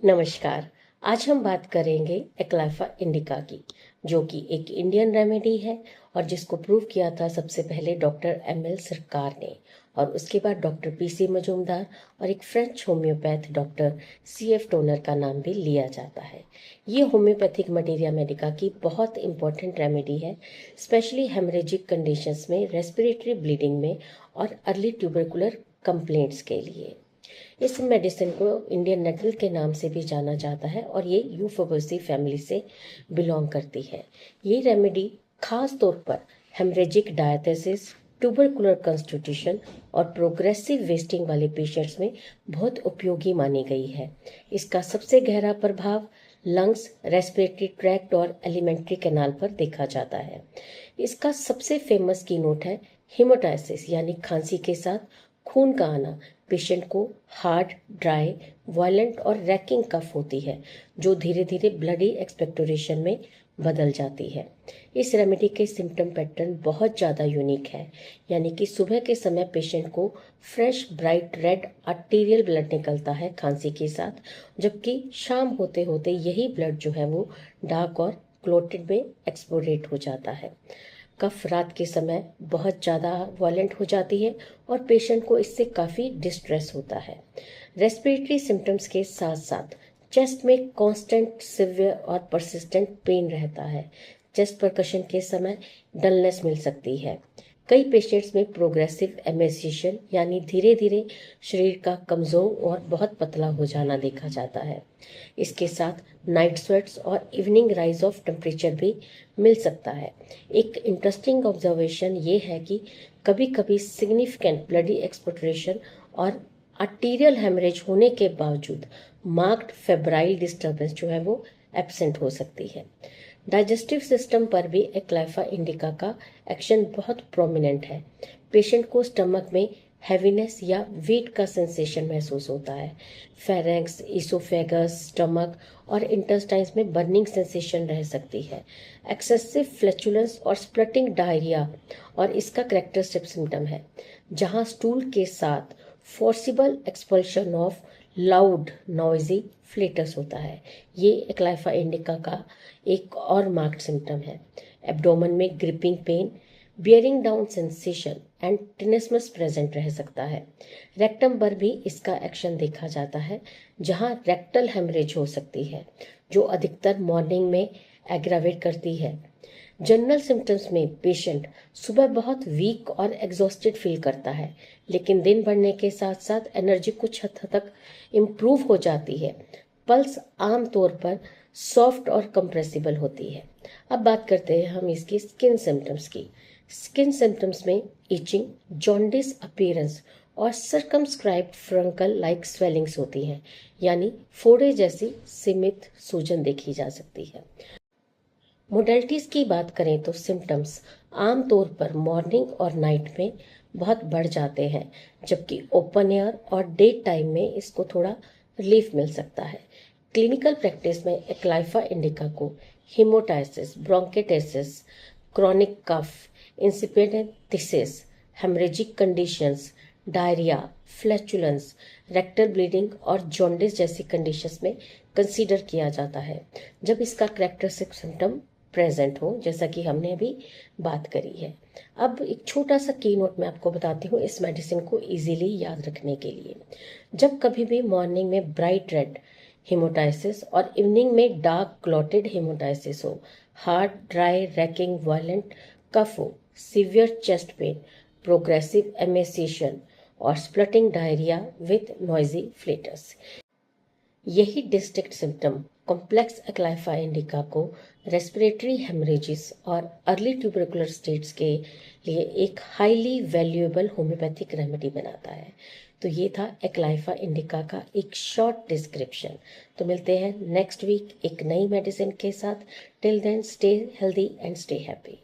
नमस्कार। आज हम बात करेंगे एक्लाइफा इंडिका की, जो कि एक इंडियन रेमेडी है और जिसको प्रूव किया था सबसे पहले डॉक्टर एमएल सरकार ने, और उसके बाद डॉक्टर पीसी मजूमदार और एक French homeopath doctor CF toner का नाम भी लिया जाता है। ये होम्योपैथिक मटेरिया मेडिका की बहुत इंपॉर्टेंट रेमेडी है, स्पेशली हेमरेजिक कंडीशंस में, रेस्पिरेटरी ब्लीडिंग में और अर्ली ट्यूबरकुलर कंप्लेंट्स के लिए। इस मेडिसिन को इंडियन नेटल के नाम से भी जाना जाता है और ये यूफोबेसी फैमिली से बिलोंग करती है। ये रेमेडी खास तौर पर हेमरेजिक डायथेसिस, ट्यूबरकुलर कंस्टिट्यूशन और प्रोग्रेसिव वेस्टिंग वाले पेशेंट्स में बहुत उपयोगी मानी गई है। इसका सबसे गहरा प्रभाव लंग्स, रेस्पिरेटरी ट्रैक्ट और एलिमेंट्री कैनाल पर देखा जाता है। इसका सबसे फेमस कीनोट है हिमोटाइसिस, यानी खांसी के साथ खून का आना। पेशेंट को हार्ड, ड्राई, वायलेंट और रैकिंग कफ होती है, जो धीरे धीरे ब्लडी एक्सपेक्टोरेशन में बदल जाती है। इस रेमेडी के सिम्टम पैटर्न बहुत ज़्यादा यूनिक है, यानी कि सुबह के समय पेशेंट को fresh bright red arterial blood निकलता है खांसी के साथ, जबकि शाम होते होते यही ब्लड जो है वो डार्क और क्लोटेड में एक्सपोरेट हो जाता है। कफ रात के समय बहुत ज़्यादा वायलेंट हो जाती है और पेशेंट को इससे काफ़ी डिस्ट्रेस होता है। रेस्पिरेटरी सिम्टम्स के साथ साथ चेस्ट में कांस्टेंट, सिवियर और परसिस्टेंट पेन रहता है। चेस्ट परकशन के समय डलनेस मिल सकती है। कई पेशेंट्स में प्रोग्रेसिव एमेसिएशन, यानी धीरे धीरे शरीर का कमज़ोर और बहुत पतला हो जाना देखा जाता है। इसके साथ नाइट स्वेट्स और इवनिंग राइज ऑफ टेम्परेचर भी मिल सकता है। एक इंटरेस्टिंग ऑब्जर्वेशन ये है कि कभी कभी सिग्निफिकेंट ब्लडी एक्सपोर्टेशन और आर्टीरियल हेमरेज होने के बावजूद मार्क्ड फेब्राइल डिस्टर्बेंस जो है वो एब्सेंट हो सकती है। डाइजेस्टिव सिस्टम पर भी एक्लाइफा इंडिका का एक्शन बहुत प्रोमिनेंट है। पेशेंट को स्टमक में हैवीनेस या वेट का सेंसेशन महसूस होता है। फेरेंक्स, इसोफेगस, स्टमक और इंटेस्टाइन्स में बर्निंग सेंसेशन रह सकती है। एक्सेसिव फ्लैचुलेंस और स्प्लटिंग डायरिया और इसका करेक्टरिस्टिक सिम्टम है, जहां स्टूल के साथ forcible expulsion of loud noisy flatus होता है। ये एक्लाइफा इंडिका का एक और मार्क्ड सिम्टम है। एब्डोमेन में griping pain, bearing down sensation and tenesmus present रह सकता है। रेक्टम पर भी इसका एक्शन देखा जाता है, जहां रेक्टल हेमरेज हो सकती है, जो अधिकतर मॉर्निंग में एग्रावेट करती है। जनरल सिम्टम्स में पेशेंट सुबह बहुत वीक और एग्जॉस्टेड फील करता है, लेकिन दिन बढ़ने के साथ साथ एनर्जी कुछ हद तक इम्प्रूव हो जाती है। पल्स आमतौर पर सॉफ्ट और कंप्रेसिबल होती है। अब बात करते हैं हम इसकी स्किन सिम्टम्स की। स्किन सिम्टम्स में इचिंग, जॉन्डिस अपीयरेंस और सर्कमस्क्राइब्ड फ्रंकल लाइक स्वेलिंग्स होती हैं, यानी फोड़े जैसी सीमित सूजन देखी जा सकती है। मोडेलिटीज़ की बात करें तो सिम्टम्स आमतौर पर मॉर्निंग और नाइट में बहुत बढ़ जाते हैं, जबकि ओपन एयर और डे टाइम में इसको थोड़ा रिलीफ मिल सकता है। क्लिनिकल प्रैक्टिस में एक्लाइफा इंडिका को हिमोटाइसिस, ब्रोंकेटिस, क्रॉनिक कफ, इंसिपिडेंटिसिस, haemorrhagic conditions, diarrhoea, flatulence, rectal bleeding और जॉन्डिस जैसी कंडीशंस में कंसीडर किया जाता है, जब इसका करेक्टरिस्टिक सिम्टम प्रेजेंट हो, जैसा कि हमने अभी बात करी है। अब एक छोटा सा की नोट मैं आपको बताती हूँ इस मेडिसिन को इजीली याद रखने के लिए। जब कभी भी मॉर्निंग में ब्राइट रेड हेमोटाइसिस और इवनिंग में डार्क क्लॉटेड हेमोटाइसिस हो, हार्ड, ड्राई, रैकिंग, वायलेंट कफ हो, सीवियर चेस्ट पेन, प्रोग्रेसिव एमेसिएशन और स्प्लटिंग डायरिया विथ नॉइजी फ्लेटस, यही डिस्टिंक्ट सिम्टम कॉम्प्लेक्स एक्लाइफा इंडिका को रेस्पिरेटरी हेमरेजिस और अर्ली ट्यूबरकुलर स्टेट्स के लिए एक हाईली वैल्यूएबल होम्योपैथिक रेमेडी बनाता है। तो ये था एक्लाइफा इंडिका का एक शॉर्ट डिस्क्रिप्शन। तो मिलते हैं नेक्स्ट वीक एक नई मेडिसिन के साथ। Till then stay healthy and stay happy.